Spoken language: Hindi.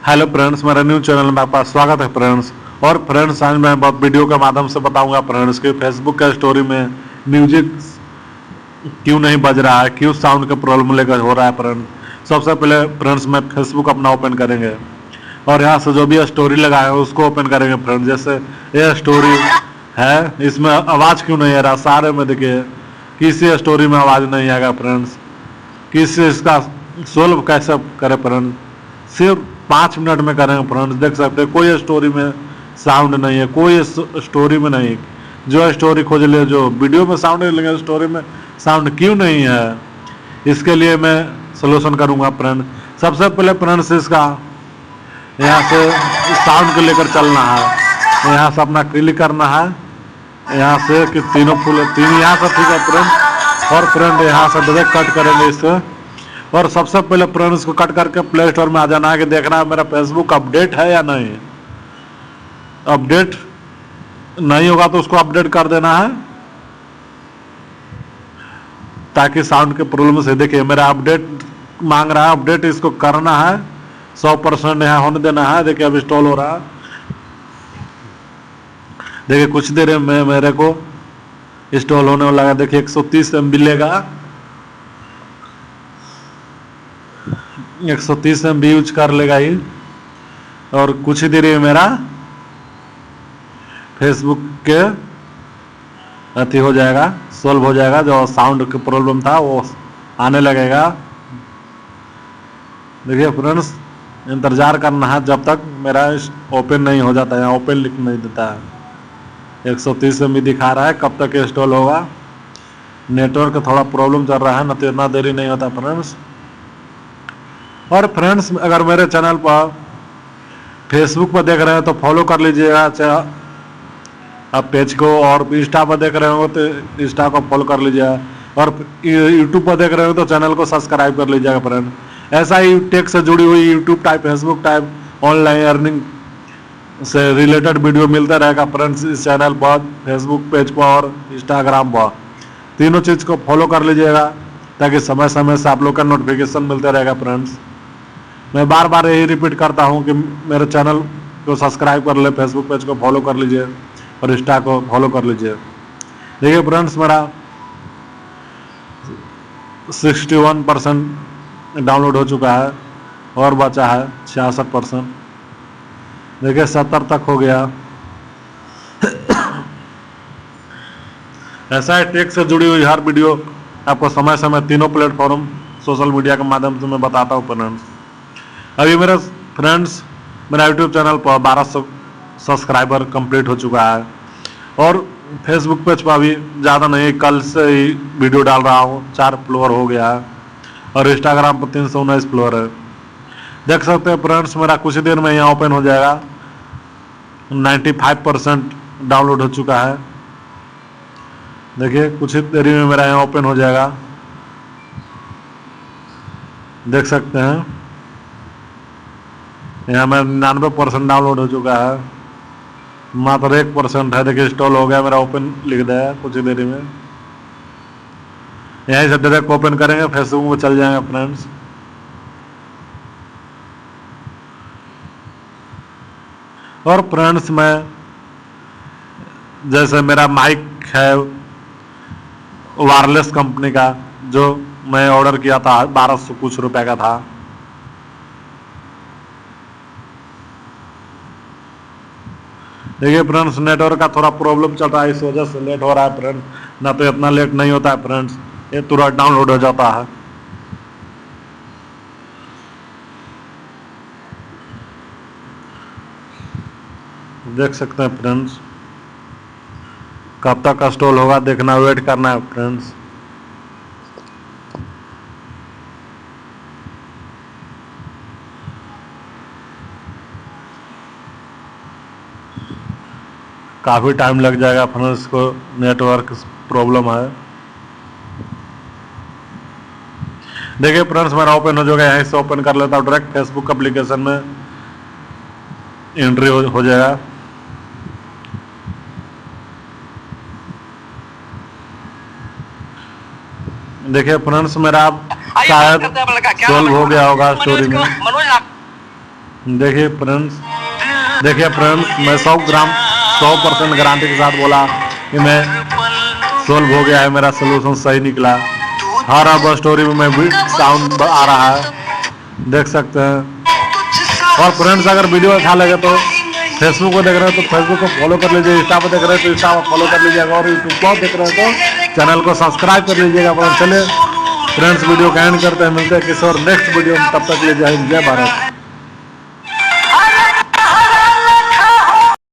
हेलो फ्रेंड्स, मेरा न्यू चैनल में आपका स्वागत है फ्रेंड्स। और फ्रेंड्स, आज मैं बहुत वीडियो के माध्यम से बताऊंगा फ्रेंड्स कि फेसबुक का स्टोरी में म्यूजिक क्यों नहीं बज रहा है, क्यों साउंड का प्रॉब्लम लेकर हो रहा है फ्रेंड्स। सबसे पहले फ्रेंड्स मैं फेसबुक अपना ओपन करेंगे और यहाँ से जो भी स्टोरी लगा है उसको ओपन करेंगे फ्रेंड्स। जैसे ये स्टोरी है, इसमें आवाज़ क्यों नहीं आ रहा, सारे में देखिए किसी स्टोरी में आवाज़ नहीं आएगा फ्रेंड्स। किसी इसका सोल्व कैसे करे फ्रेंड्स, सिर्फ 5 मिनट में करेंगे फ्रेंड्स। देख सकते हैं कोई स्टोरी में साउंड नहीं है, कोई स्टोरी में नहीं। जो स्टोरी खोज ले, जो वीडियो में साउंड है लेकिन स्टोरी में साउंड क्यों नहीं है, इसके लिए मैं सोल्यूशन करूंगा फ्रेंड। सबसे पहले फ्रेंड्स इसका यहाँ से साउंड को लेकर चलना है, यहाँ से अपना क्लिक करना है, यहाँ से कि तीनों फुल तीन यहाँ से, ठीक है फ्रेंड। और फ्रेंड यहाँ से डायरेक्ट कट करेंगे इसे। और सबसे पहले फ्रेंड इसको कट करके प्ले स्टोर में आ जाना है कि देखना है मेरा फेसबुक अपडेट है या नहीं। अपडेट नहीं होगा तो उसको अपडेट कर देना है ताकि साउंड के प्रॉब्लम से। देखिए मेरा अपडेट मांग रहा है, अपडेट इसको करना है, 100% यहाँ होने देना है। देखिए अब इंस्टॉल हो रहा है। देखिए कुछ देर में मेरे को इंस्टॉल होने वाला है। देखिए 130 MB लेगा, 130 MB यूज कर लेगा ये। और कुछ ही देर में मेरा फेसबुक के अति हो जाएगा, सॉल्व हो जाएगा। जो साउंड की प्रॉब्लम था वो आने लगेगा। देखिए फ्रेंड्स, इंतज़ार करना है जब तक मेरा ओपन नहीं हो जाता है। यहाँ ओपन लिख नहीं देता है, 130 MB दिखा रहा है। कब तक इंस्टॉल होगा, नेटवर्क का थोड़ा प्रॉब्लम चल रहा है, न तो इतना देरी नहीं होता फ्रेंड्स। और फ्रेंड्स अगर मेरे चैनल पर फेसबुक पर देख रहे हैं तो फॉलो कर लीजिएगा आप पेज को, और इंस्टा पर देख रहे हो तो इंस्टा को फॉलो कर लीजिएगा, और यूट्यूब पर देख रहे हो तो चैनल को सब्सक्राइब कर लीजिएगा फ्रेंड। ऐसा ही टेक से जुड़ी हुई YouTube type, Facebook type, online earning से रिलेटेड वीडियो मिलता रहेगा फ्रेंड्स इस चैनल पर, फेसबुक पेज पर और इंस्टाग्राम पर। तीनों चीज़ को फॉलो कर लीजिएगा ताकि समय समय से आप लोग का नोटिफिकेशन मिलता रहेगा फ्रेंड्स। मैं बार बार यही रिपीट करता हूँ कि मेरे चैनल को सब्सक्राइब कर ले, फेसबुक पेज को फॉलो कर लीजिए और इंस्टा को फॉलो कर लीजिए। देखिए फ्रेंड्स मेरा 61% डाउनलोड हो चुका है और बचा है 66%। देखिए 70 तक हो गया। ऐसा है टेक से जुड़ी हुई हर वीडियो आपको समय समय तीनों प्लेटफॉर्म सोशल मीडिया के माध्यम से मैं बताता हूँ फ्रेंड्स। अभी मेरा फ्रेंड्स मेरा यूट्यूब चैनल पर 1200 सब्सक्राइबर कंप्लीट हो चुका है, और फेसबुक पेज पर अभी ज़्यादा नहीं, कल से ही वीडियो डाल रहा हूँ, 4 फ्लोर हो गया है। और इंस्टाग्राम पर 319 फ्लोर है। देख सकते हैं फ्रेंड्स मेरा कुछ ही देर में यहाँ ओपन हो जाएगा। 95% डाउनलोड हो चुका है। देखिए कुछ ही देरी में मेरा यहाँ ओपन हो जाएगा, देख सकते हैं। यहाँ में 99% डाउनलोड हो चुका है, मात्र 1% है। देखिए इंस्टॉल हो गया, मेरा ओपन लिख दिया है कुछ ही देरी में। यहीं से डायरेक्ट ओपन करेंगे, फेसबुक में चल जाएंगे फ्रेंड्स। और फ्रेंड्स मैं जैसे मेरा माइक है वायरलेस कंपनी का, जो मैं ऑर्डर किया था 1200 कुछ रुपए का था। देखिए फ्रेंड्स नेटवर्क का थोड़ा प्रॉब्लम चल रहा है, इस वजह से लेट हो रहा है फ्रेंड्स, ना तो इतना लेट नहीं होता है फ्रेंड्स, ये तुरंत डाउनलोड हो जाता है। देख सकते हैं फ्रेंड्स, कब तक इंस्टॉल होगा देखना, वेट करना है फ्रेंड्स। काफ़ी टाइम लग जाएगा फ्रेंड्स को, नेटवर्क प्रॉब्लम है। देखिए फ्रेंड्स मेरा ओपन हो जाएगा, यहीं से ओपन कर लेता हूँ, डायरेक्ट फेसबुक एप्लीकेशन में एंट्री हो जाएगा। देखिए फ्रेंड्स मेरा शायद सॉल्व हो गया होगा स्टोरी में। देखिए फ्रेंड्स, मैं 100% गारंटी के साथ बोला कि मैं सोल्व हो गया है, मेरा सोल्यूशन सही निकला। हर अब स्टोरी में मैं साउंड आ रहा है, देख सकते हैं। और फ्रेंड्स अगर वीडियो अच्छा लगे तो फेसबुक को देख रहे हैं तो फेसबुक को फॉलो कर लीजिए, इंस्टा पर देख रहे हैं तो इंस्टा पर फॉलो कर लीजिएगा, और यूट्यूब पर देख रहे हैं तो चैनल को सब्सक्राइब कर लीजिएगा। चलिए फ्रेंड्स, वीडियो का एंड करते हैं, मिलते हैं किसी और नेक्स्ट वीडियो में, तब तक ले जय हिंद, जय भारत।